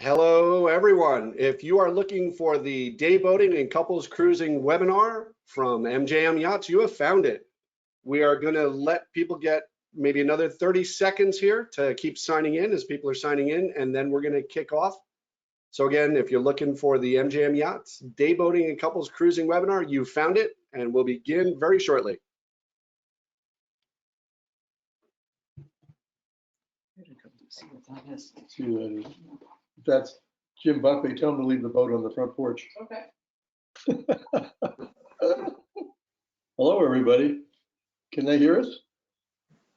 Hello, everyone. If you are looking for the day boating and couples cruising webinar from MJM Yachts, you have found it. We are going to let people get maybe another 30 seconds here to keep signing in as people are signing in, and then we're going to kick off. So again, if you're looking for the MJM Yachts day boating and couples cruising webinar, you found it, and we'll begin very shortly. If that's Jim Buckley, tell him to leave the boat on the front porch. Okay. Hello, everybody. Can they hear us?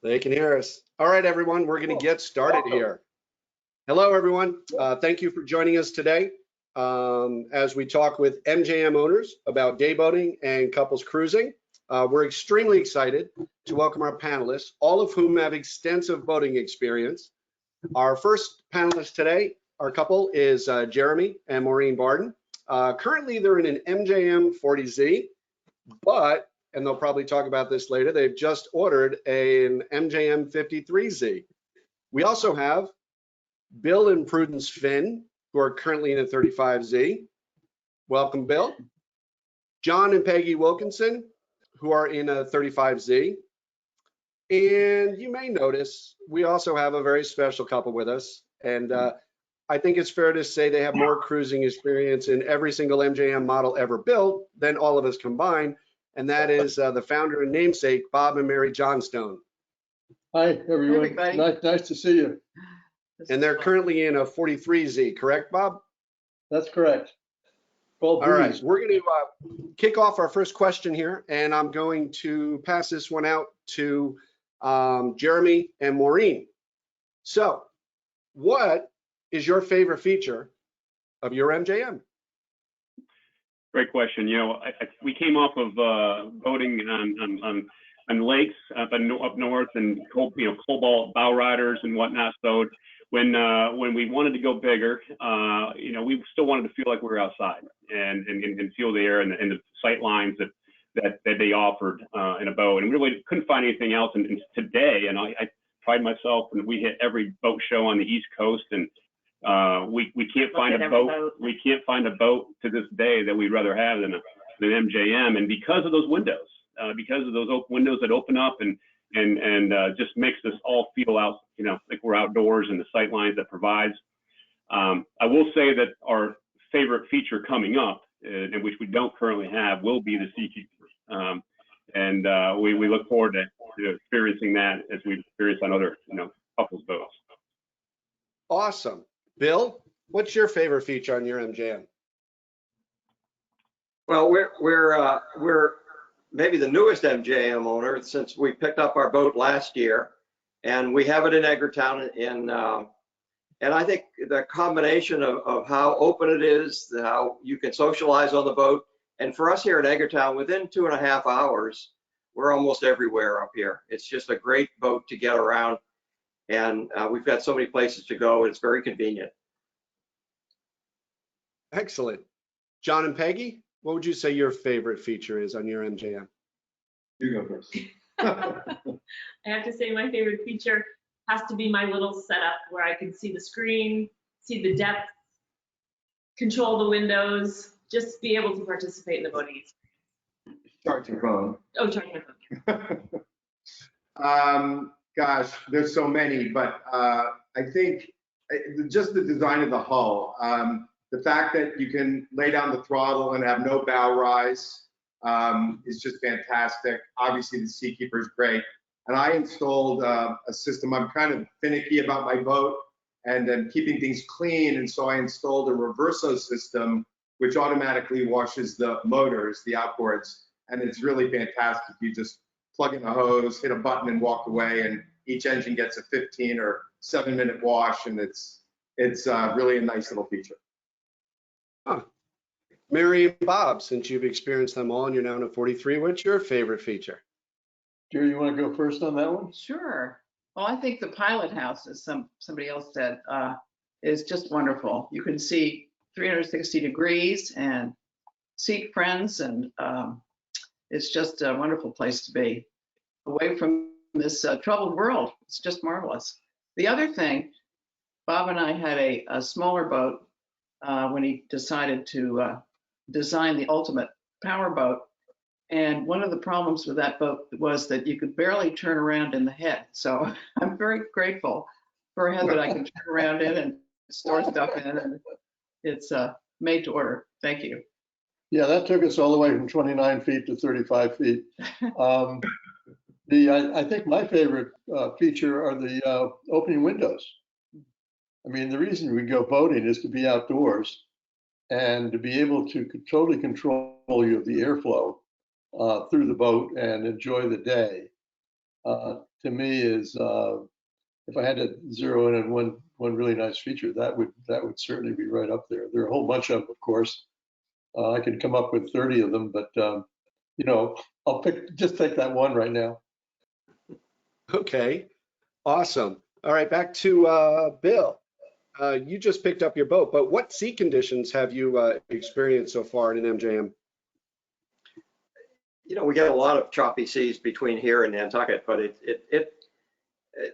They can hear us. All right, everyone, we're going to get started here. Hello, everyone. Thank you for joining us today as we talk with MJM owners about day boating and couples cruising. We're extremely excited to welcome our panelists, all of whom have extensive boating experience. Our first panelist today, our couple, is Jeremy and Maureen Barton. Currently, they're in an MJM 40Z, but, and they'll probably talk about this later, they've just ordered an MJM 53Z. We also have Bill and Prudence Finn, who are currently in a 35Z. Welcome, Bill. John and Peggy Wilkinson, who are in a 35Z. And you may notice we also have a very special couple with us. And I think it's fair to say they have more cruising experience in every single MJM model ever built than all of us combined. And that is the founder and namesake, Bob and Mary Johnstone. Hi, everyone. Everybody. Nice to see you. And they're currently in a 43Z, correct, Bob? That's correct. All right, we're going to kick off our first question here, and I'm going to pass this one out to Jeremy and Maureen. So, what is your favorite feature of your MJM? Great question. You know, we came off of boating on lakes up north and cobalt bow riders and whatnot. So when we wanted to go bigger, you know, we still wanted to feel like we were outside and feel the air and the sight lines that they offered in a boat, and really couldn't find anything else. And today, and I pride myself, and we hit every boat show on the East Coast, and we can't find a boat. We can't find a boat to this day that we'd rather have than MJM, and because of those windows, because of those windows that open up and just makes us all feel out, you know, like we're outdoors, and the sight lines that provides. I will say that our favorite feature coming up, and which we don't currently have, will be the Seakeeper, and we look forward to experiencing that as we experience on other, you know, couples boats. Awesome. Bill, what's your favorite feature on your MJM? Well, we're maybe the newest MJM owner since we picked up our boat last year, and we have it in Edgartown. And I think the combination of how open it is, how you can socialize on the boat, and for us here in Edgartown, within 2.5 hours, we're almost everywhere up here. It's just a great boat to get around, and we've got so many places to go. It's very convenient. Excellent. John and Peggy, what would you say your favorite feature is on your MJM? You go first. I have to say my favorite feature has to be my little setup where I can see the screen, see the depth, control the windows, just be able to participate in the boating experience. Charge your phone. Oh, charge my phone. Gosh, there's so many, but I think just the design of the hull, the fact that you can lay down the throttle and have no bow rise is just fantastic. Obviously, the Seakeeper is great. And I installed a system. I'm kind of finicky about my boat and then keeping things clean. And so I installed a reverso system, which automatically washes the motors, the outboards. And it's really fantastic. You just plug in a hose, hit a button, and walk away. And each engine gets a 15 or 7-minute wash. And it's really a nice little feature. Huh. Mary and Bob, since you've experienced them all and you're now in a 43, what's your favorite feature? Jerry, you want to go first on that one? Sure. Well, I think the pilot house, as somebody else said, is just wonderful. You can see 360 degrees and seek friends, and it's just a wonderful place to be, away from this troubled world. It's just marvelous. The other thing Bob and I had a smaller boat when he decided to design the ultimate power boat. And one of the problems with that boat was that you could barely turn around in the head. So I'm very grateful for a head that I can turn around in and store stuff in. And it's made to order. Thank you. Yeah, that took us all the way from 29 feet to 35 feet. I think my favorite feature are the opening windows. I mean, the reason we go boating is to be outdoors and to be able to totally control the airflow through the boat and enjoy the day. To me, is if I had to zero in on one really nice feature, that would certainly be right up there. There are a whole bunch of them, of course. I could come up with 30 of them, but you know, I'll just take that one right now. Okay, awesome. All right, back to Bill. You just picked up your boat, but what sea conditions have you experienced so far in an MJM? You know, we get a lot of choppy seas between here and Nantucket, but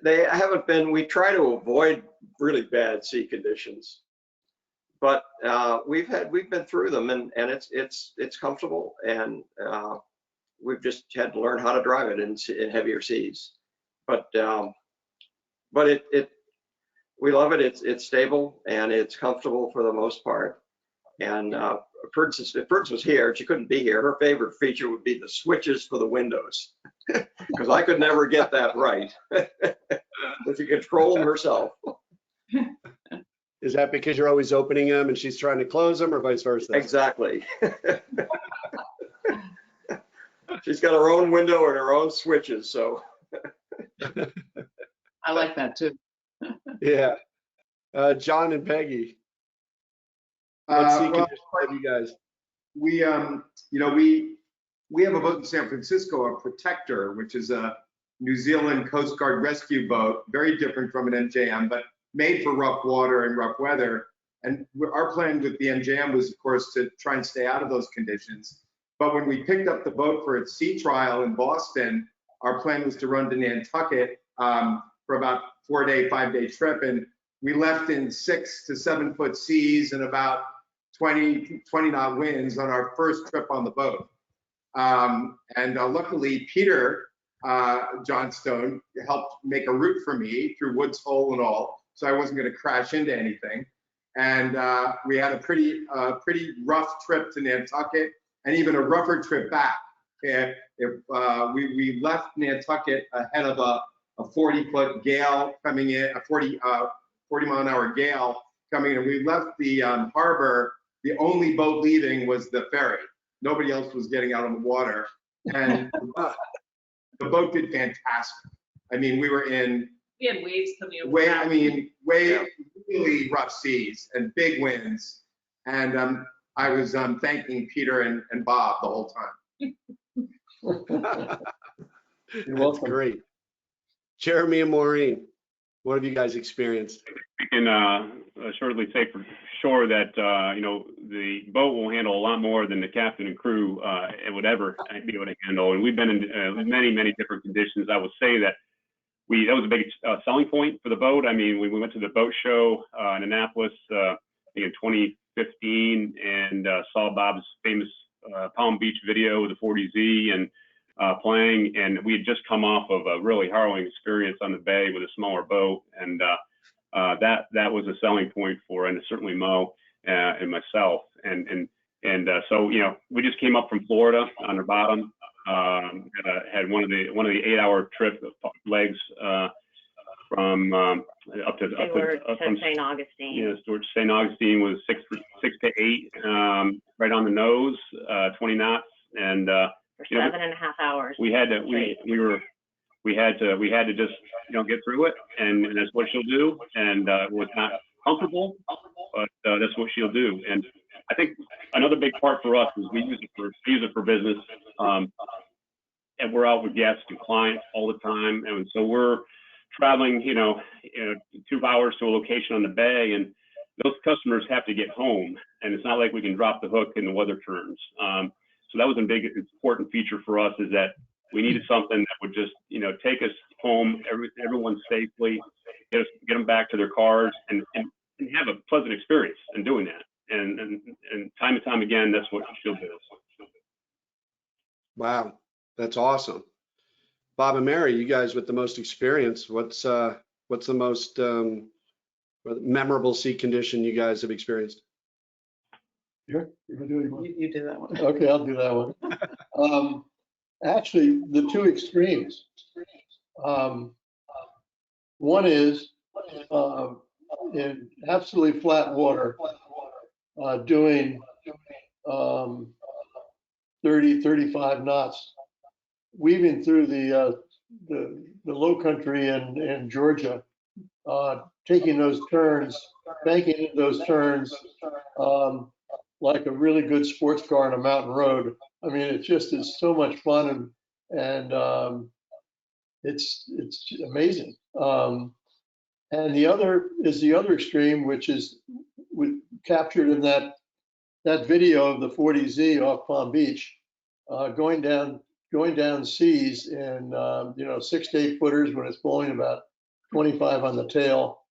they haven't been. We try to avoid really bad sea conditions, but we've been through them, and it's comfortable, and we've just had to learn how to drive it in heavier seas. But we love it. It's stable and it's comfortable for the most part. And if Prudence was here, she couldn't be here. Her favorite feature would be the switches for the windows, because I could never get that right. But she control them herself. Is that because you're always opening them and she's trying to close them, or vice versa? Exactly. She's got her own window and her own switches, so. I like that too. Yeah. John and Peggy. What sea conditions have you guys? We, you know, we have a boat in San Francisco, a Protector, which is a New Zealand Coast Guard rescue boat, very different from an MJM, but made for rough water and rough weather. And our plan with the MJM was, of course, to try and stay out of those conditions. But when we picked up the boat for its sea trial in Boston, our plan was to run to Nantucket for about 4-day, 5-day trip. And we left in 6 to 7 foot seas and about 20 knot winds on our first trip on the boat. And luckily, Peter Johnstone helped make a route for me through Woods Hole and all, so I wasn't going to crash into anything. And we had a pretty rough trip to Nantucket, and even a rougher trip back. We left Nantucket ahead of a 40-foot gale coming in, a 40 mile an hour gale coming in. We left the harbor. The only boat leaving was the ferry. Nobody else was getting out on the water, and the boat did fantastic. I mean, we had waves coming over. Really rough seas and big winds, and I was thanking Peter and Bob the whole time. That's great. Jeremy and Maureen, what have you guys experienced? I can shortly say for sure that you know, the boat will handle a lot more than the captain and crew would ever be able to handle. And we've been in many different conditions. I would say that that was a big selling point for the boat. I mean, we went to the boat show in Annapolis in 2015 and saw Bob's famous Palm Beach video with the 40Z and playing. And we had just come off of a really harrowing experience on the bay with a smaller boat, and that was a selling point for, and certainly Mo and myself. And so, you know, we just came up from Florida on the bottom. Had one of the 8-hour trip legs from up to St. Augustine. Yeah, Stuart St. Augustine was 6 to 8, right on the nose, 20 knots, and for 7.5 hours. We had to just, you know, get through it, and that's what she'll do. And it was not comfortable, but that's what she'll do. And I think another big part for us is we use it for business, and we're out with guests and clients all the time, and so we're traveling, you know, 2 hours to a location on the bay, and those customers have to get home, and it's not like we can drop the hook and the weather turns. So that was a big important feature for us, is that we needed something that would just, you know, take us home, everyone safely, get them back to their cars and have a pleasant experience in doing that. And time and time again, that's what she'll do. Wow, that's awesome. Bob and Mary, you guys with the most experience, what's the most memorable seat condition you guys have experienced? Here, you can do it. You do that one. Okay, I'll do that one. Actually, the two extremes. One is in absolutely flat water, doing 30, 35 knots, weaving through the low country in Georgia, taking those turns, banking in those turns, like a really good sports car on a mountain road. I mean, it just is so much fun, and it's amazing. And the other is the other extreme, which is captured in that video of the 40Z off Palm Beach, going down seas in 6 to 8 footers when it's blowing about 25 on the tail,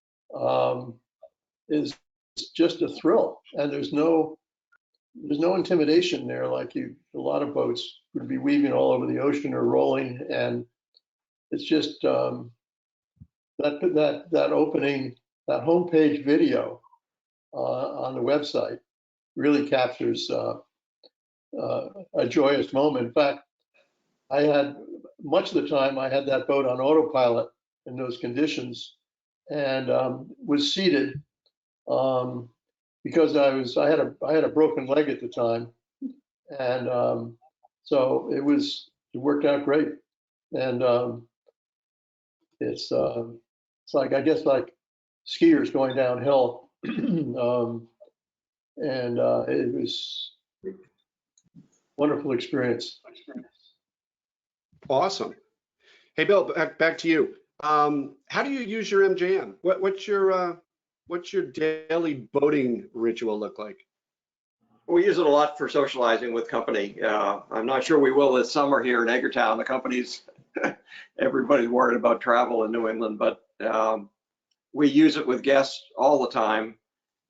is just a thrill. And there's no intimidation there like a lot of boats would be weaving all over the ocean or rolling, and it's just that opening, that homepage video on the website really captures a joyous moment. In fact, I had much of the time I had that boat on autopilot in those conditions, and was seated because I had a broken leg at the time, and so it worked out great. And it's like, I guess, like skiers going downhill. And it was a wonderful experience. Awesome. Hey, Bill, back to you. How do you use your MJM? What's your daily boating ritual look like? We use it a lot for socializing with company. I'm not sure we will this summer here in Edgartown. The company's, everybody's worried about travel in New England, but we use it with guests all the time.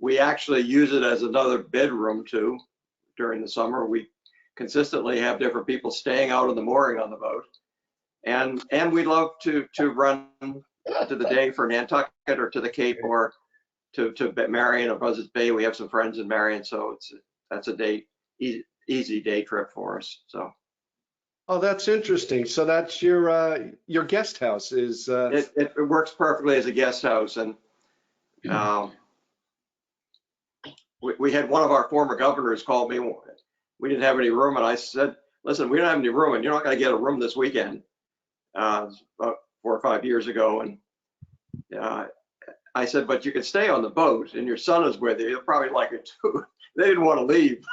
We actually use it as another bedroom too. During the summer, we consistently have different people staying out on the mooring on the boat. And we love to run to the day for Nantucket or to the Cape or to Marion or Buzzards Bay. We have some friends in Marion, so that's a easy day trip for us. So. Oh, that's interesting. So that's your guest house is. It works perfectly as a guest house, and we had one of our former governors call me. We didn't have any room, and I said, "Listen, we don't have any room, and you're not going to get a room this weekend." About 4 or 5 years ago, and I said, "But you can stay on the boat, and your son is with you. He'll probably like it too." They didn't want to leave.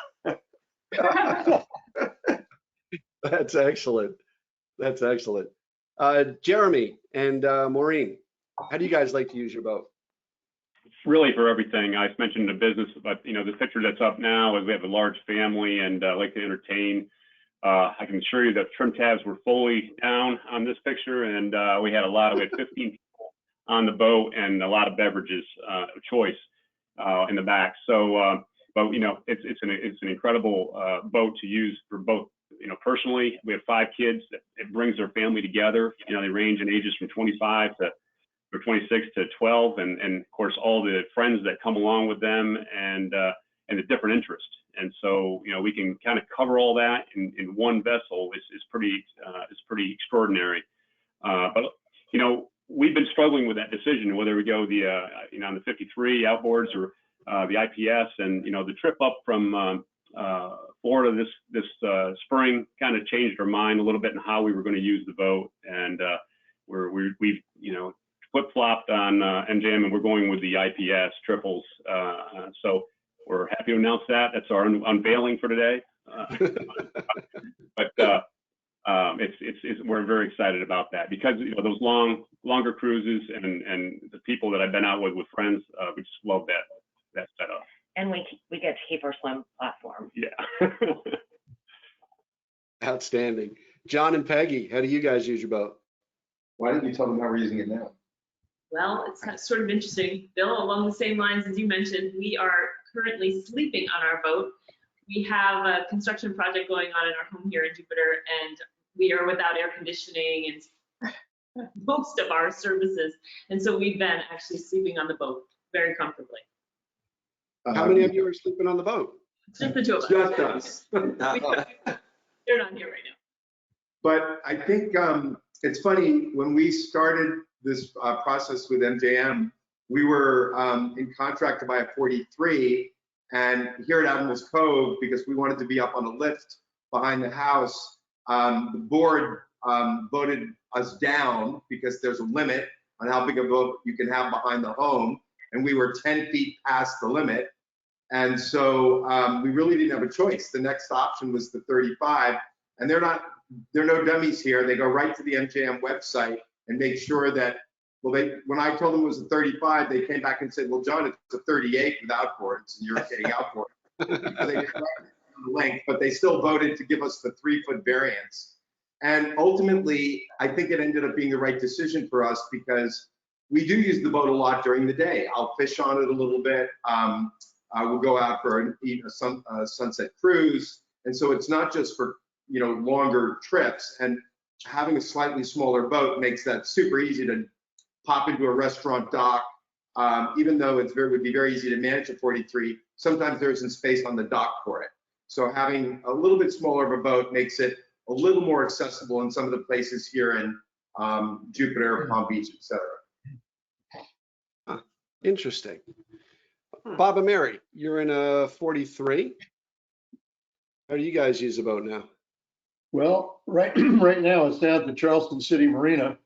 That's excellent. That's excellent. Jeremy and Maureen, how do you guys like to use your boat? Really for everything. I mentioned the business, but the picture that's up now is we have a large family and like to entertain. I can assure you that trim tabs were fully down on this picture, and we had 15 people on the boat and a lot of beverages choice in the back. So, but it's an incredible boat to use for both. Personally, we have 5 kids. It brings their family together. They range in ages from 25 or 26 to 12, and of course all the friends that come along with them and the different interests. And so we can kind of cover all that in one vessel. Is pretty extraordinary. But we've been struggling with that decision whether we go the on the 53 outboards or the IPS, and the trip up from Florida this spring kind of changed our mind a little bit in how we were going to use the boat, and we've flip-flopped on MJM, and we're going with the IPS triples. So we're happy to announce that. That's our unveiling for today. But we're very excited about that because those longer cruises and the people that I've been out with friends, we just love that setup. And we get to keep our slim platform. Yeah. Outstanding. John and Peggy, how do you guys use your boat? Why didn't you tell them how we're using it now? Well, it's kind of sort of interesting. Bill, along the same lines as you mentioned, we are currently sleeping on our boat. We have a construction project going on in our home here in Jupiter, and we are without air conditioning and most of our services. And so we've been actually sleeping on the boat very comfortably. How many of you are sleeping on the boat? It's just the two of us. Just us. They're not here right now. But I think it's funny, when we started this process with MJM, we were in contract to buy a 43, and here at Admiral's Cove, because we wanted to be up on a lift behind the house, the board voted us down because there's a limit on how big a boat you can have behind the home, and we were 10 feet past the limit. And so we really didn't have a choice. The next option was the 35, and they're no dummies here. They go right to the MJM website and make sure that, well, when I told them it was a 35, they came back and said, well, John, it's a 38 without boards, and you're getting outboard. So they corrected the length, but they still voted to give us the 3-foot variance. And ultimately, I think it ended up being the right decision for us, because we do use the boat a lot during the day. I'll fish on it a little bit. We'll go out for a sunset cruise. And so it's not just for, longer trips, and having a slightly smaller boat makes that super easy to pop into a restaurant dock. Even though it would be very easy to manage a 43, sometimes there isn't space on the dock for it. So having a little bit smaller of a boat makes it a little more accessible in some of the places here in Jupiter, Palm Beach, etc. Interesting. Bob and Mary, you're in a 43. How do you guys use a boat now? Well, right now it's down at the Charleston City Marina,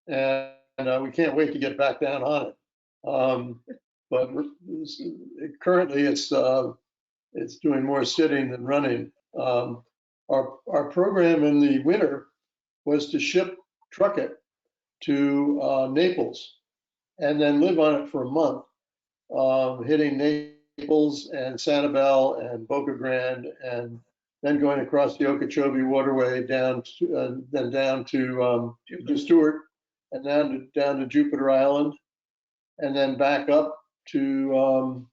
and we can't wait to get back down on it. But currently it's doing more sitting than running. Our program in the winter was to truck it to Naples and then live on it for a month, hitting Naples and Sanibel and Boca Grande, and then going across the Okeechobee waterway down to Stewart, and down to Jupiter Island, and then back up to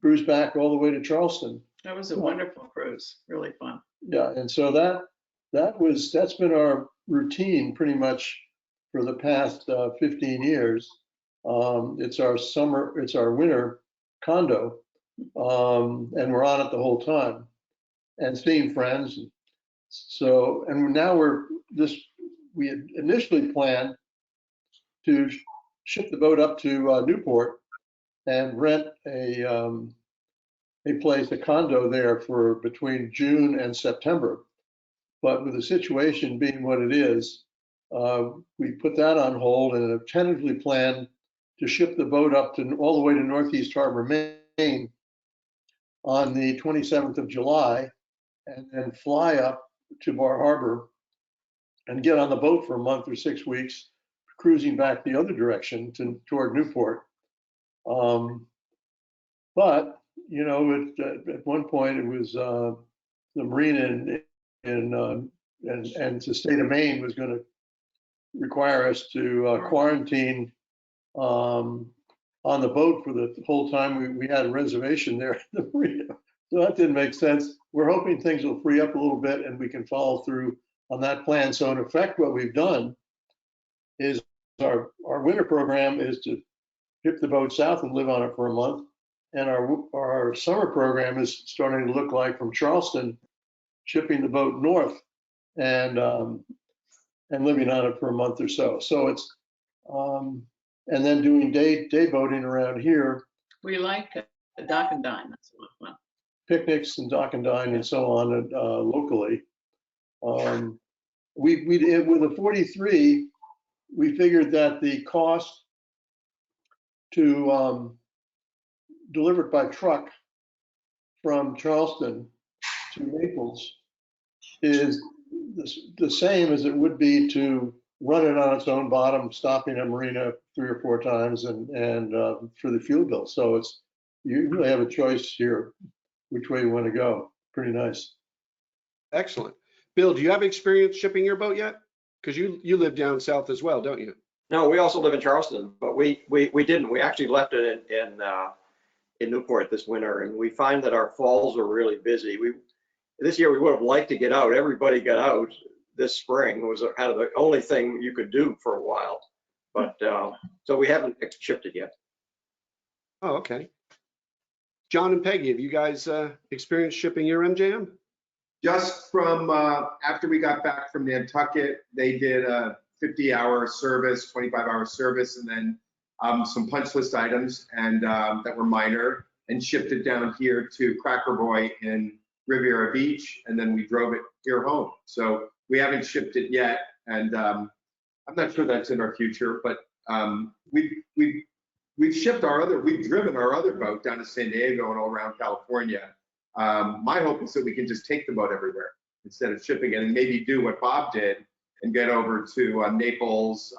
cruise back all the way to Charleston. That was a wonderful cruise, really fun. Yeah, and so that's been our routine pretty much for the past 15 years. It's our winter condo, and we're on it the whole time and seeing friends. So, and now we had initially planned to ship the boat up to Newport and rent a place, a condo there for between June and September. But with the situation being what it is, we put that on hold and have tentatively planned to ship the boat up all the way to Northeast Harbor, Maine on the 27th of July, and then fly up to Bar Harbor and get on the boat for a month or 6 weeks, cruising back the other direction toward Newport. But, at one point it was the marina and the state of Maine was going to require us to quarantine on the boat for the whole time we had a reservation there at the marina. So that didn't make sense. We're hoping things will free up a little bit and we can follow through on that plan. So in effect, what we've done is our winter program is to ship the boat south and live on it for a month. And our summer program is starting to look like from Charleston, shipping the boat north and living on it for a month or so. So it's, and then doing day boating around here. We like a dock and dine. That's a lot of fun. Picnics and dock and dine and so on locally. We did with a 43, we figured that the cost to deliver it by truck from Charleston to Naples is the same as it would be to run it on its own bottom, stopping a marina 3 or 4 times and for the fuel bill. So you really have a choice here which way you want to go. Pretty nice. Excellent. Bill, do you have experience shipping your boat yet? Because you live down south as well, don't you? No, we also live in Charleston, but we didn't. We actually left it in Newport this winter, and we find that our falls are really busy. This year we would have liked to get out. Everybody got out this spring. It was kind of the only thing you could do for a while, but so we haven't shipped it yet. Oh, okay. John and Peggy, have you guys experienced shipping your MJM? Just from after we got back from Nantucket, they did a 50-hour service, 25-hour service, and then some punch list items and that were minor, and shipped it down here to Cracker Boy in Riviera Beach, and then we drove it here home. So we haven't shipped it yet, and I'm not sure that's in our future, but we've shipped we've driven our other boat down to San Diego and all around California. My hope is that we can just take the boat everywhere instead of shipping it, and maybe do what Bob did and get over to Naples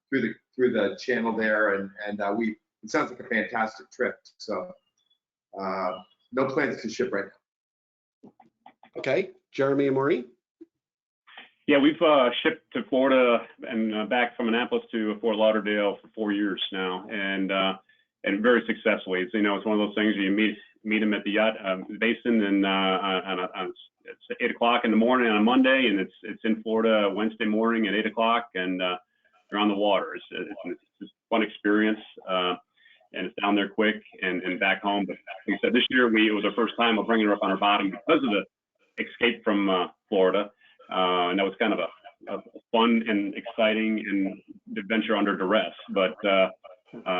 through the channel there, and it sounds like a fantastic trip. So no plans to ship right now. Okay, Jeremy and Maureen? Yeah, we've shipped to Florida and back from Annapolis to Fort Lauderdale for 4 years now, and very successfully. It's, it's one of those things where you meet them at the yacht basin, and it's 8 o'clock in the morning on a Monday, and it's in Florida Wednesday morning at 8 o'clock, and they're on the water. It's a fun experience, and it's down there quick and back home. But like I said, this year it was our first time of bringing her up on her bottom because of the escape from Florida. And that was kind of a fun and exciting and adventure under duress. But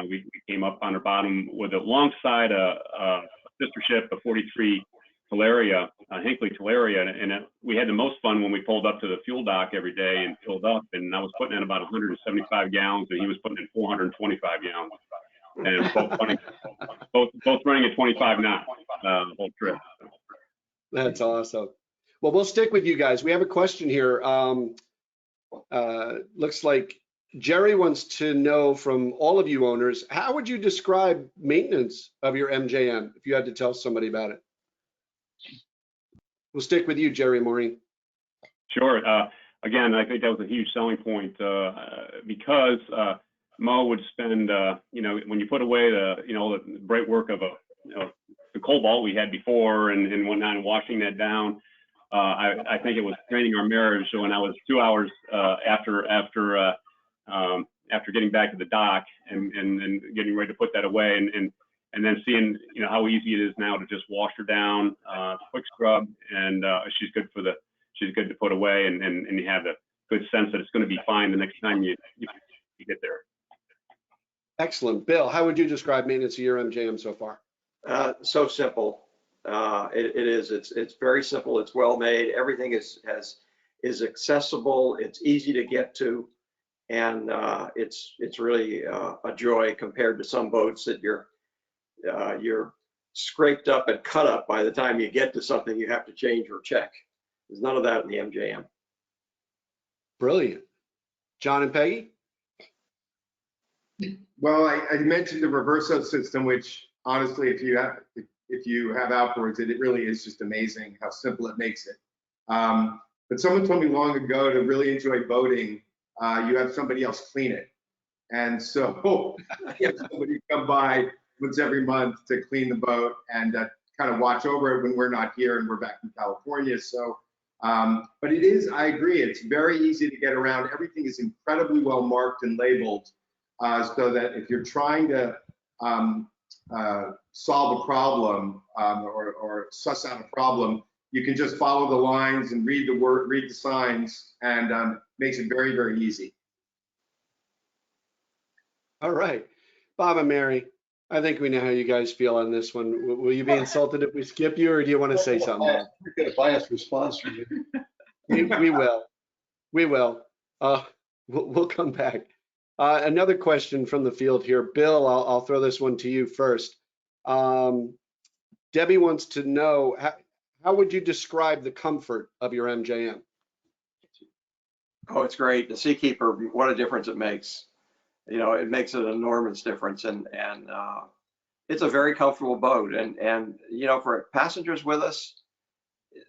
we came up on her bottom with alongside a sister ship, a 43 Talaria, Hinckley Talaria, and we had the most fun when we pulled up to the fuel dock every day and filled up. And I was putting in about 175 gallons, and he was putting in 425 gallons. And both running at 25 knots the whole trip. That's awesome. Well, we'll stick with you guys. We have a question here. Looks like Jerry wants to know from all of you owners, how would you describe maintenance of your MJM if you had to tell somebody about it? We'll stick with you, Jerry, Maureen. Sure. Again, I think that was a huge selling point because Mo would spend, when you put away the bright work of the cobalt we had before and whatnot, and washing that down. I think it was draining our marriage when I was 2 hours after getting back to the dock and getting ready to put that away, and then seeing how easy it is now to just wash her down, quick scrub, and she's good to put away, and you have the good sense that it's going to be fine the next time you get there. Excellent. Bill, how would you describe maintenance of your MJM so far? So simple. It is. It's very simple. It's well made. Everything is accessible. It's easy to get to, and it's really a joy compared to some boats that you're scraped up and cut up by the time you get to something you have to change or check. There's none of that in the MJM. Brilliant. John and Peggy? Well, I mentioned the reverso system, which honestly, if you have outboards, it really is just amazing how simple it makes it. But someone told me long ago to really enjoy boating, you have somebody else clean it. And so you have somebody come by once every month to clean the boat and kind of watch over it when we're not here and we're back in California. So, but it is, I agree, it's very easy to get around. Everything is incredibly well marked and labeled so that if you're trying to solve a problem or suss out a problem, you can just follow the lines and read the signs, and makes it very, very easy. All right. Bob and Mary, I think we know how you guys feel on this one. Will you be insulted if we skip you, or do you want to say something? You're going to biased response from you. We will. We will. We'll come back. Another question from the field here. Bill, I'll throw this one to you first. Debbie wants to know, how would you describe the comfort of your MJM? Oh, it's great. The Seakeeper, what a difference it makes. It makes an enormous difference, and it's a very comfortable boat. And for passengers with us,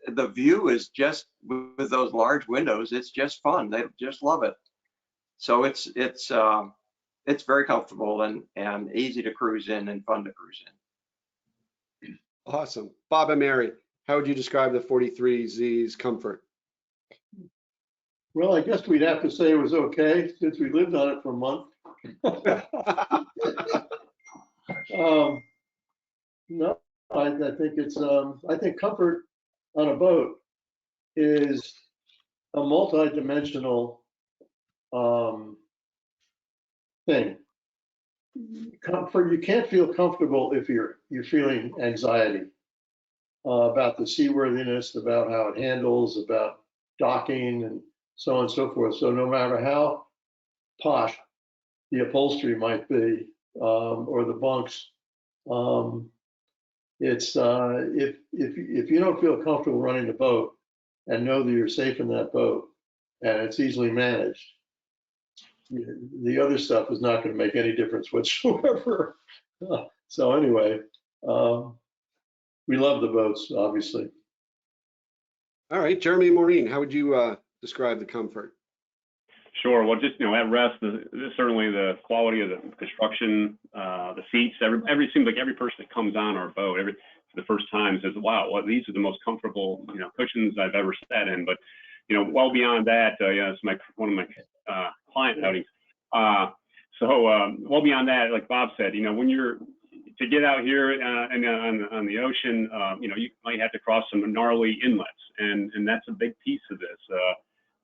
the view is just, with those large windows, it's just fun. They just love it. So it's very comfortable and easy to cruise in and fun to cruise in. Awesome. Bob and Mary, how would you describe the 43Z's comfort? Well, I guess we'd have to say it was okay since we lived on it for a month. No, I think it's, I think comfort on a boat is a multi-dimensional thing. Comfort, you can't feel comfortable if you're feeling anxiety about the seaworthiness, about how it handles, about docking and so on and so forth. So no matter how posh the upholstery might be, or the bunks, it's if you don't feel comfortable running the boat and know that you're safe in that boat and it's easily managed, the other stuff is not going to make any difference whatsoever. So anyway, we love the boats, obviously. All right, Jeremy and Maureen, how would you describe the comfort? Sure. Well, just, at rest, certainly the quality of the construction, the seats, seems like every person that comes on our boat, for the first time says, wow, these are the most comfortable, cushions I've ever sat in. But, well beyond that, it's one of my client outings. Well beyond that, like Bob said, when you're to get out here and on the ocean, you might have to cross some gnarly inlets, and that's a big piece of this.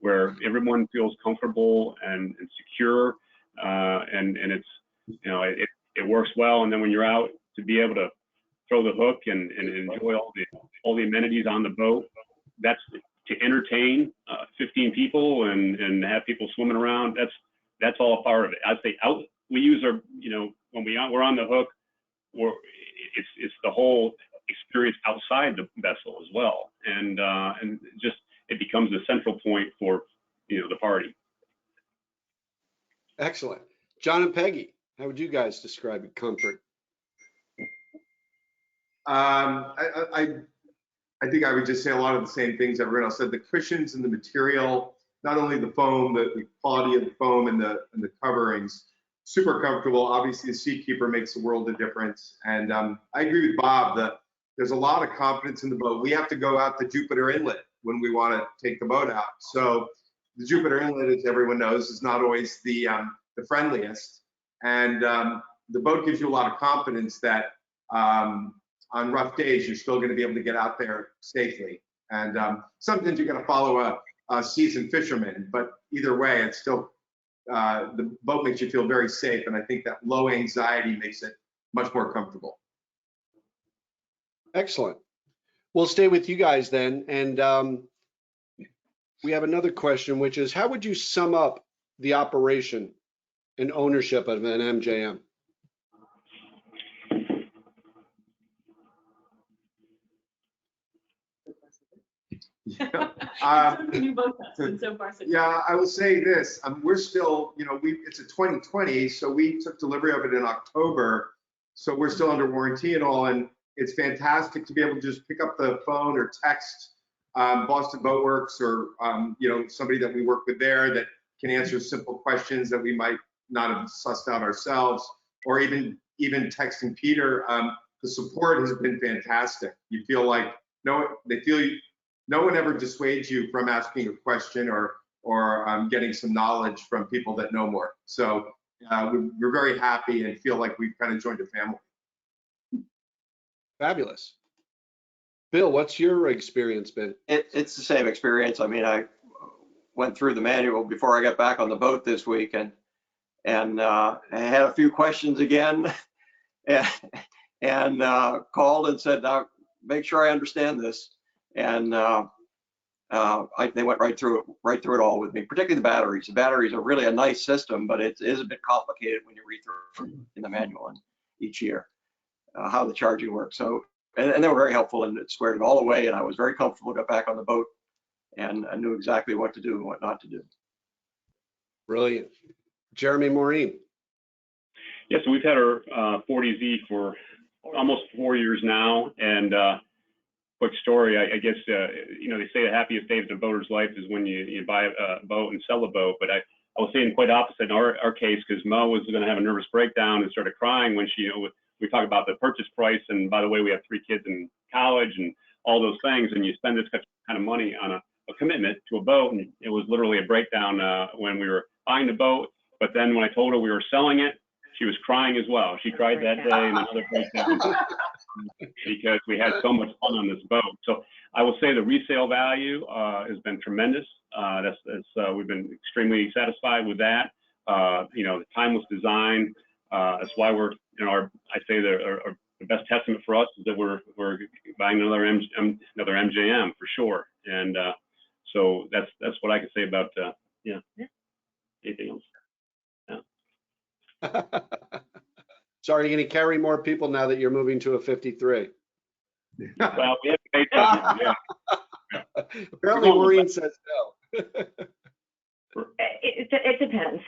Where everyone feels comfortable and secure, and it's, it works well. And then when you're out, to be able to throw the hook and enjoy all the amenities on the boat, that's to entertain 15 people and have people swimming around. That's all a part of it. I'd say out, we use our, when we're on the hook, it's the whole experience outside the vessel as well, and just it becomes a central point for the party. Excellent. John and Peggy, how would you guys describe comfort? I think I would just say a lot of the same things everyone else said. The cushions and the material, not only the foam, the quality of the foam and the coverings, super comfortable. Obviously, the Seakeeper makes a world of difference. And I agree with Bob that there's a lot of confidence in the boat. We have to go out to Jupiter Inlet when we want to take the boat out. So the Jupiter Inlet, as everyone knows, is not always the friendliest. And the boat gives you a lot of confidence that on rough days, you're still going to be able to get out there safely. And sometimes you're going to follow a seasoned fisherman, but either way, it's still, the boat makes you feel very safe. And I think that low anxiety makes it much more comfortable. Excellent. We'll stay with you guys then. And we have another question, which is, how would you sum up the operation and ownership of an MJM? You both have, so far, so good. Yeah, I will say this. We're still, it's a 2020, so we took delivery of it in October. So we're still under warranty and all. And it's fantastic to be able to just pick up the phone or text Boston Boat Works or, somebody that we work with there that can answer simple questions that we might not have sussed out ourselves, or even texting Peter. The support has been fantastic. You feel like no one ever dissuades you from asking a question or getting some knowledge from people that know more. So we're very happy and feel like we've kind of joined a family. Fabulous. Bill, what's your experience been? It's the same experience. I mean, I went through the manual before I got back on the boat this week, and I had a few questions again, and called and said, "Now make sure I understand this." And they went right through it all with me, particularly the batteries. The batteries are really a nice system, but it is a bit complicated when you read through in the manual and each year how the charging works. So, and they were very helpful, and it squared it all away, and I was very comfortable, got back on the boat, and I knew exactly what to do and what not to do. Brilliant. Jeremy, Maureen. Yeah, so we've had our 40Z for almost 4 years now, and quick story, I guess, they say the happiest day of the boater's life is when you buy a boat and sell a boat, but I was saying quite opposite in our case, because Mo was going to have a nervous breakdown and started crying when she, we talk about the purchase price. And by the way, we have 3 kids in college and all those things. And you spend this kind of money on a commitment to a boat. And it was literally a breakdown when we were buying the boat. But then when I told her we were selling it, she was crying as well. She cried that day and another breakdown because we had so much fun on this boat. So I will say the resale value has been tremendous. We've been extremely satisfied with that. The timeless design. That's why we're, I say the best testament for us is that we're buying another MJM for sure. And so that's what I can say about anything else. So are you going to carry more people now that you're moving to a 53? Well, we have to pay attention, yeah. Apparently Maureen says no. It depends.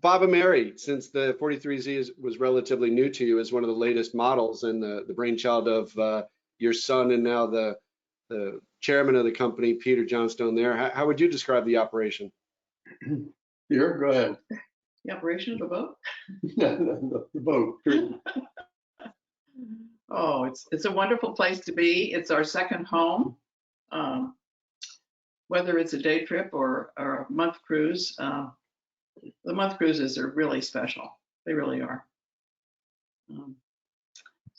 Bob and Mary, since the 43Z was relatively new to you as one of the latest models and the brainchild of your son and now the chairman of the company, Peter Johnstone there, how would you describe the operation? Here, go ahead. The operation of the boat? The boat. Oh, it's a wonderful place to be. It's our second home. Whether it's a day trip or a month cruise, the month cruises are really special. They really are.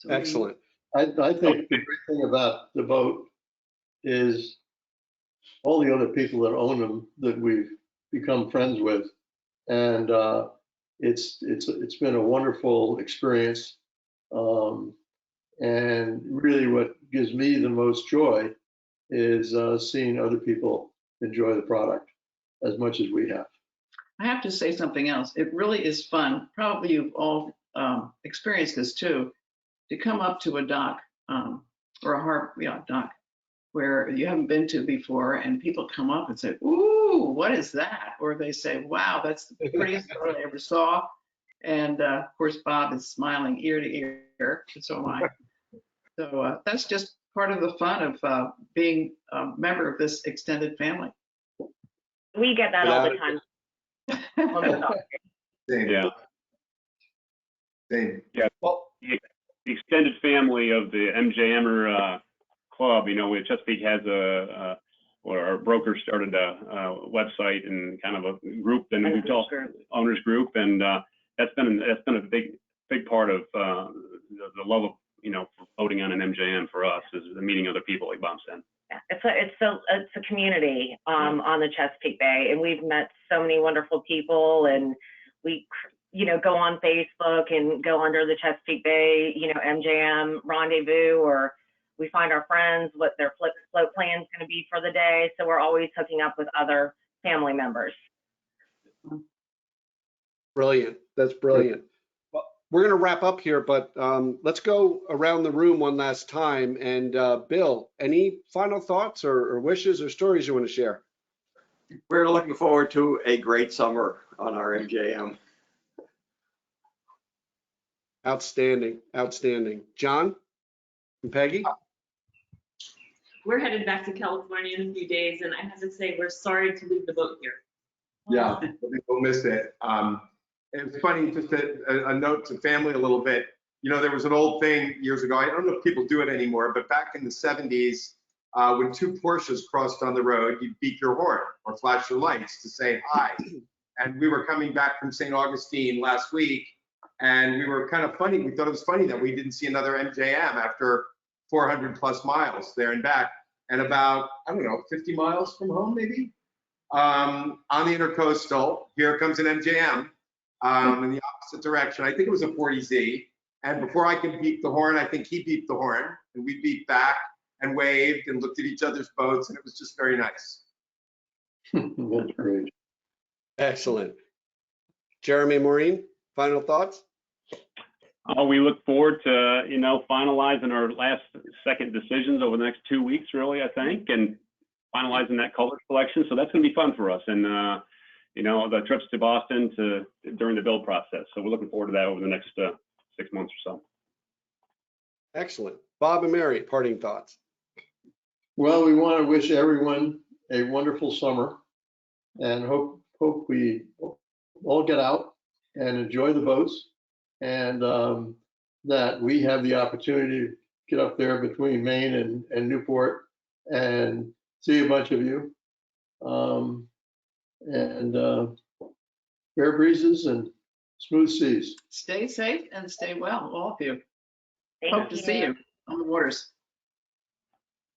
Excellent. I think the great thing about the boat is all the other people that own them that we've become friends with, and it's been a wonderful experience. And really, what gives me the most joy is seeing other people enjoy the product as much as we have. I have to say something else. It really is fun. Probably you've all experienced this too, to come up to a dock or a dock where you haven't been to before, and people come up and say, "Ooh, what is that?" Or they say, "Wow, that's the prettiest boat I ever saw." And of course, Bob is smiling ear to ear, and so am I. So that's just part of the fun of being a member of this extended family. We get that all the time. Same. Yeah. Same. Yeah. Well, the extended family of the MJMer club, Chesapeake has our broker started a website and kind of a group, the owners group, and that's been a big part of the love of for voting on an MJM for us is meeting other people, like Bob said. Yeah, it's a community on the Chesapeake Bay, and we've met so many wonderful people, and we go on Facebook and go under the Chesapeake Bay MJM rendezvous, or we find our friends what their float plan is going to be for the day. So we're always hooking up with other family members. Brilliant. That's brilliant. Well, we're going to wrap up here, but let's go around the room one last time. And Bill, any final thoughts or wishes or stories you want to share? We're looking forward to a great summer on our MJM. Outstanding. Outstanding. John and Peggy? We're headed back to California in a few days, and I have to say, we're sorry to leave the boat here. Yeah, we'll miss it. It's funny, just a note to family a little bit. There was an old thing years ago. I don't know if people do it anymore, but back in the 70s, when 2 Porsches crossed on the road, you'd beep your horn or flash your lights to say hi. And we were coming back from St. Augustine last week, and we were kind of funny. We thought it was funny that we didn't see another MJM after 400 plus miles there and back, and about, 50 miles from home, maybe. On the intercoastal, here comes an MJM in the opposite direction. I think it was a 40Z. And before I could beep the horn, I think he beeped the horn, and we beeped back and waved and looked at each other's boats, and it was just very nice. That's great. Excellent. Jeremy and Maureen, final thoughts? We look forward to, finalizing our second decisions over the next 2 weeks, really, I think, and finalizing that color selection. So that's going to be fun for us. And, the trips to Boston during the build process. So we're looking forward to that over the next 6 months or so. Excellent. Bob and Mary, parting thoughts. Well, we want to wish everyone a wonderful summer and hope we all get out and enjoy the boats, and that we have the opportunity to get up there between Maine and Newport and see a bunch of you. Fair breezes and smooth seas. Stay safe and stay well, all of you. Thank Hope to see you on the waters.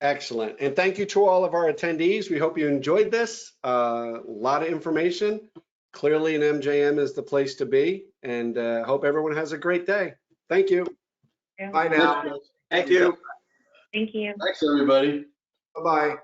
Excellent. And thank you to all of our attendees. We hope you enjoyed this. A lot of information. Clearly, an MJM is the place to be, and hope everyone has a great day. Thank you. Bye now. Thank you. Thank you. Thanks, everybody. Bye-bye.